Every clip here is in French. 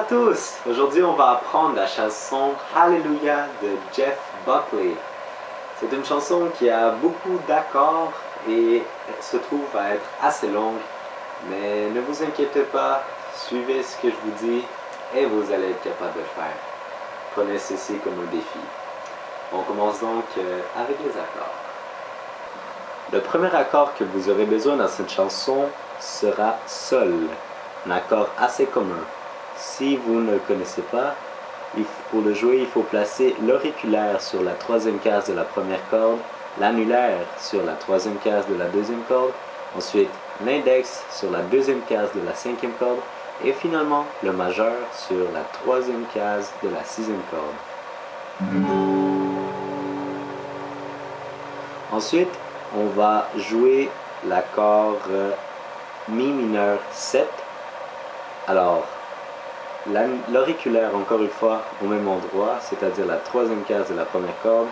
à tous! Aujourd'hui, on va apprendre la chanson Hallelujah de Jeff Buckley. C'est une chanson qui a beaucoup d'accords et se trouve à être assez longue, mais ne vous inquiétez pas, suivez ce que je vous dis et vous allez être capable de le faire. Prenez ceci comme un défi. On commence donc avec les accords. Le premier accord que vous aurez besoin dans cette chanson sera Sol, un accord assez commun. Si vous ne le connaissez pas, pour le jouer, il faut placer l'auriculaire sur la troisième case de la première corde, l'annulaire sur la troisième case de la deuxième corde, ensuite l'index sur la deuxième case de la cinquième corde, et finalement le majeur sur la troisième case de la sixième corde. Ensuite, on va jouer l'accord Mi mineur 7. Alors, l'auriculaire, encore une fois, au même endroit, c'est-à-dire la troisième case de la première corde,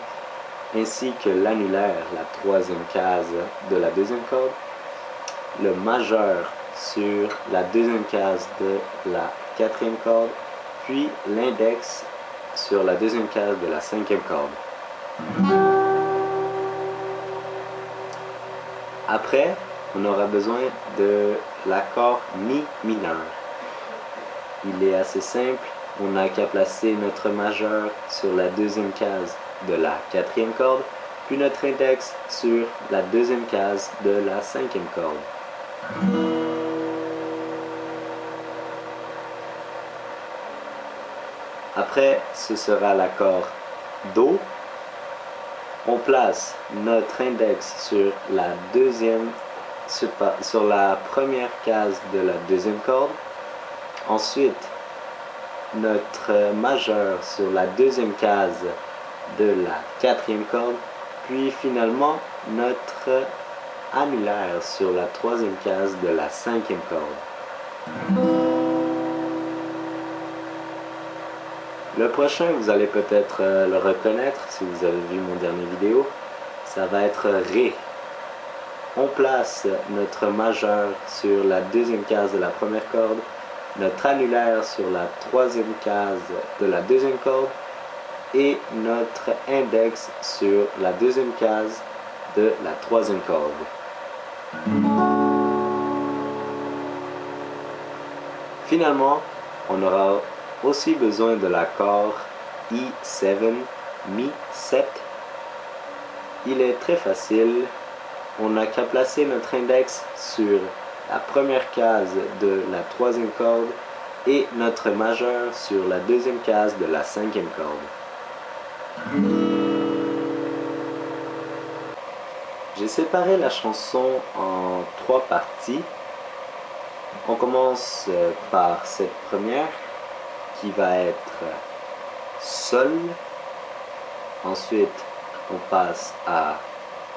ainsi que l'annulaire, la troisième case de la deuxième corde, le majeur sur la deuxième case de la quatrième corde, puis l'index sur la deuxième case de la cinquième corde. Après, on aura besoin de l'accord Mi mineur. Il est assez simple, on n'a qu'à placer notre majeur sur la deuxième case de la quatrième corde, puis notre index sur la deuxième case de la cinquième corde. Après, ce sera l'accord Do. On place notre index sur sur la première case de la deuxième corde. Ensuite, notre majeur sur la deuxième case de la quatrième corde, puis finalement notre annulaire sur la troisième case de la cinquième corde. Le prochain, vous allez peut-être le reconnaître si vous avez vu mon dernier vidéo, ça va être Ré. On place notre majeur sur la deuxième case de la première corde, notre annulaire sur la troisième case de la deuxième corde et notre index sur la deuxième case de la troisième corde. Finalement, on aura aussi besoin de l'accord E7, Mi 7. Il est très facile, on n'a qu'à placer notre index sur la première case de la troisième corde et notre majeur sur la deuxième case de la cinquième corde. J'ai séparé la chanson en 3 parties. On commence par cette première qui va être Sol. Ensuite, on passe à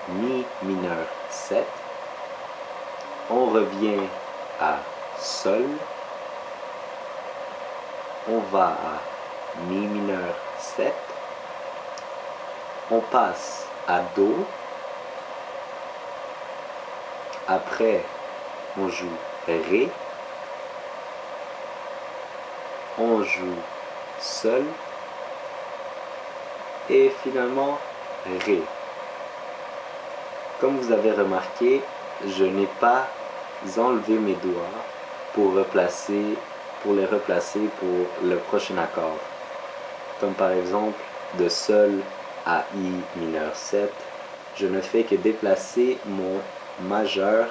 Mi mineur 7. On revient à Sol. On va à Mi mineur 7. On passe à Do. Après, on joue Ré. On joue Sol. Et finalement, Ré. Comme vous avez remarqué, je n'ai pas enlevé mes doigts pour les replacer pour le prochain accord. Comme par exemple, de Sol à I mineur 7, je ne fais que déplacer mon majeur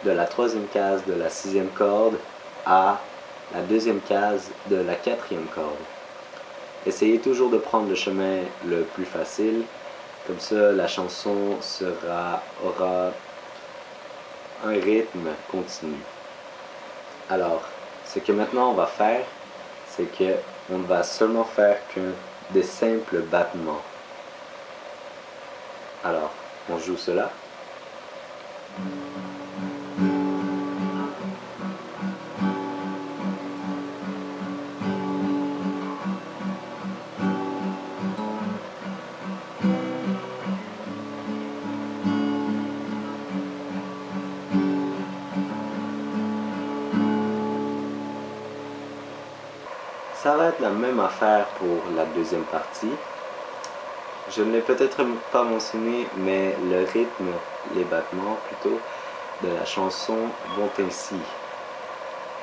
de la troisième case de la sixième corde à la deuxième case de la quatrième corde. Essayez toujours de prendre le chemin le plus facile, comme ça la chanson aura un rythme continu. Alors, ce que maintenant on va faire, c'est que on ne va seulement faire qu'un des simples battements. Alors, on joue cela. ça va être la même affaire pour la deuxième partie. Je ne l'ai peut-être pas mentionné, mais le rythme, les battements plutôt, de la chanson vont ainsi.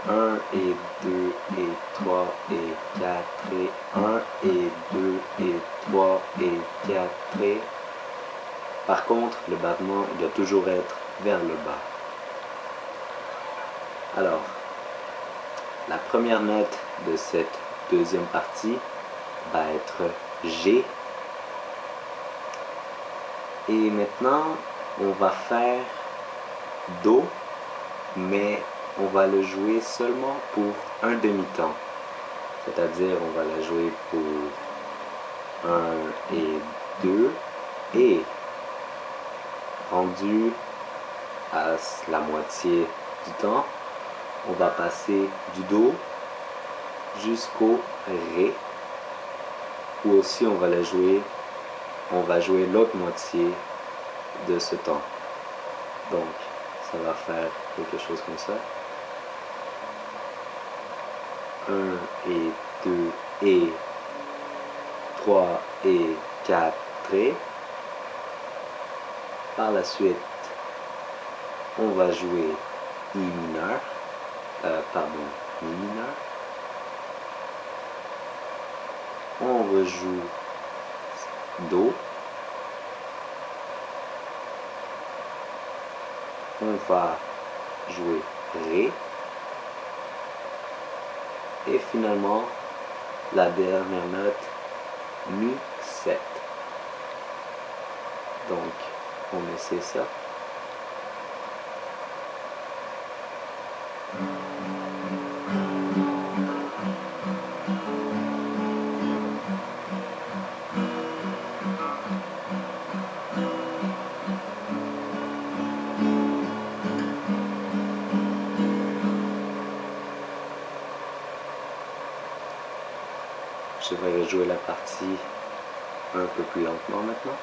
1 et 2 et 3 et 4 et 1 et 2 et 3 et 4 et... Par contre, le battement il doit toujours être vers le bas. Alors, la première note de cette deuxième partie va être G. Et maintenant, on va faire Do, mais on va le jouer seulement pour un demi-temps. C'est-à-dire, on va la jouer pour 1 et 2 et rendu à la moitié du temps, on va passer du Do jusqu'au Ré, ou aussi on va la jouer, on va jouer l'autre moitié de ce temps. Donc, ça va faire quelque chose comme ça. 1 et 2 et 3 et 4 et. Par la suite, on va jouer Mi mineur, Mi mineur. On rejoue Do. On va jouer Ré. Et finalement, la dernière note, Mi 7. Donc, on essaie ça. Je vais rejouer la partie un peu plus lentement maintenant.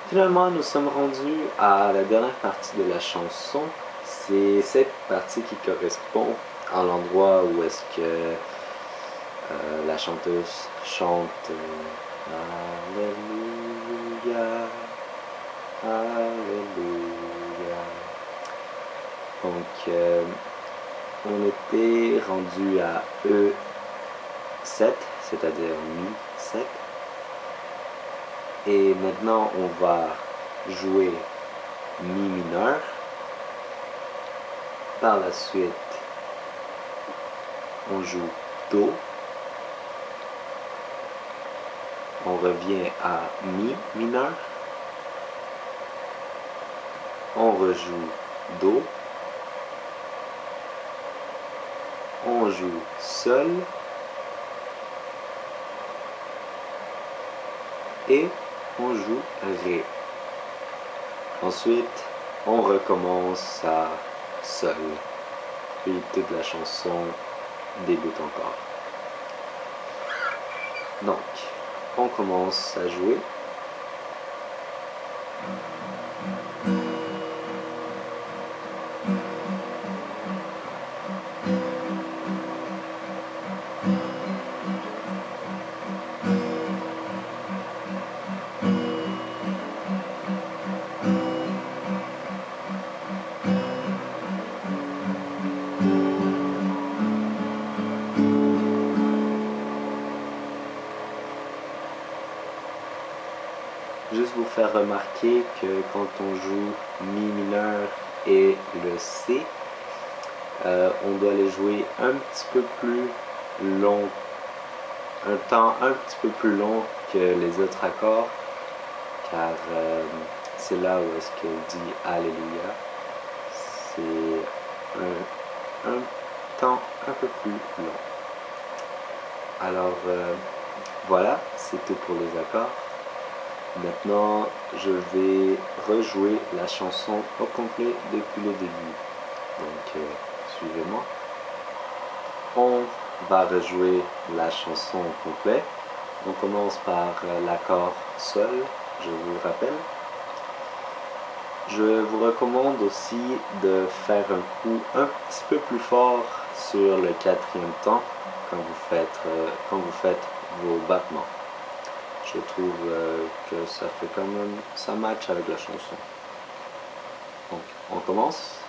Finalement, nous sommes rendus à la dernière partie de la chanson. C'est cette partie qui correspond à l'endroit où est-ce que la chanteuse chante Alléluia, Alléluia. Donc, on était rendu à E7, c'est-à-dire Mi 7. Et maintenant, on va jouer Mi mineur. Par la suite, on joue Do. On revient à Mi mineur. On rejoue Do. On joue Sol. Et on joue Ré. Ensuite, on recommence à Sol. Puis toute la chanson débute encore. Donc, on commence à jouer. Juste vous faire remarquer que quand on joue Mi mineur et le C, on doit les jouer un petit peu plus long, un temps un petit peu plus long que les autres accords, car c'est là où est-ce qu'il dit Alléluia. c'est un temps un peu plus long. Alors voilà, c'est tout pour les accords. Maintenant, je vais rejouer la chanson au complet depuis le début. Donc, suivez-moi. On va rejouer la chanson au complet. On commence par l'accord sol, je vous rappelle. Je vous recommande aussi de faire un coup un petit peu plus fort sur le quatrième temps quand vous faites vos battements. Je trouve que ça fait quand même, ça match avec la chanson. Donc, on commence.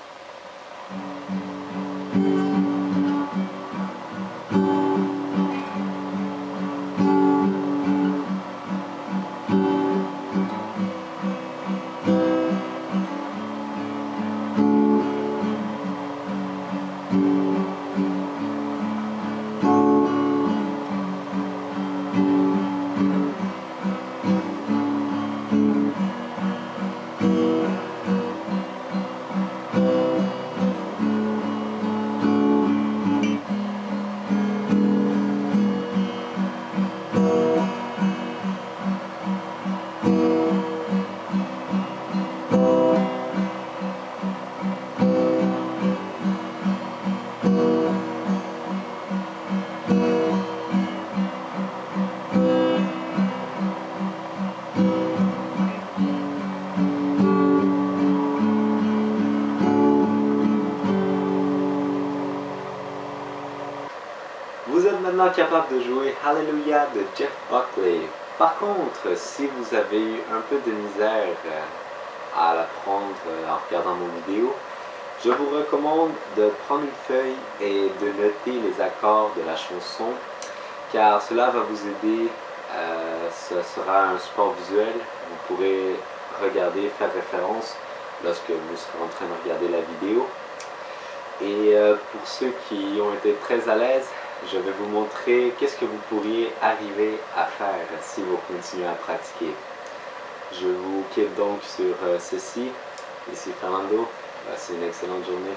Vous êtes maintenant capable de jouer Hallelujah de Jeff Buckley. Par contre, si vous avez eu un peu de misère à l'apprendre en regardant mon vidéo, je vous recommande de prendre une feuille et de noter les accords de la chanson, car cela va vous aider. Ce sera un support visuel. Vous pourrez regarder, faire référence lorsque vous serez en train de regarder la vidéo. Et pour ceux qui ont été très à l'aise, je vais vous montrer qu'est-ce que vous pourriez arriver à faire si vous continuez à pratiquer. Je vous quitte donc sur ceci. Ici Fernando, passez une excellente journée.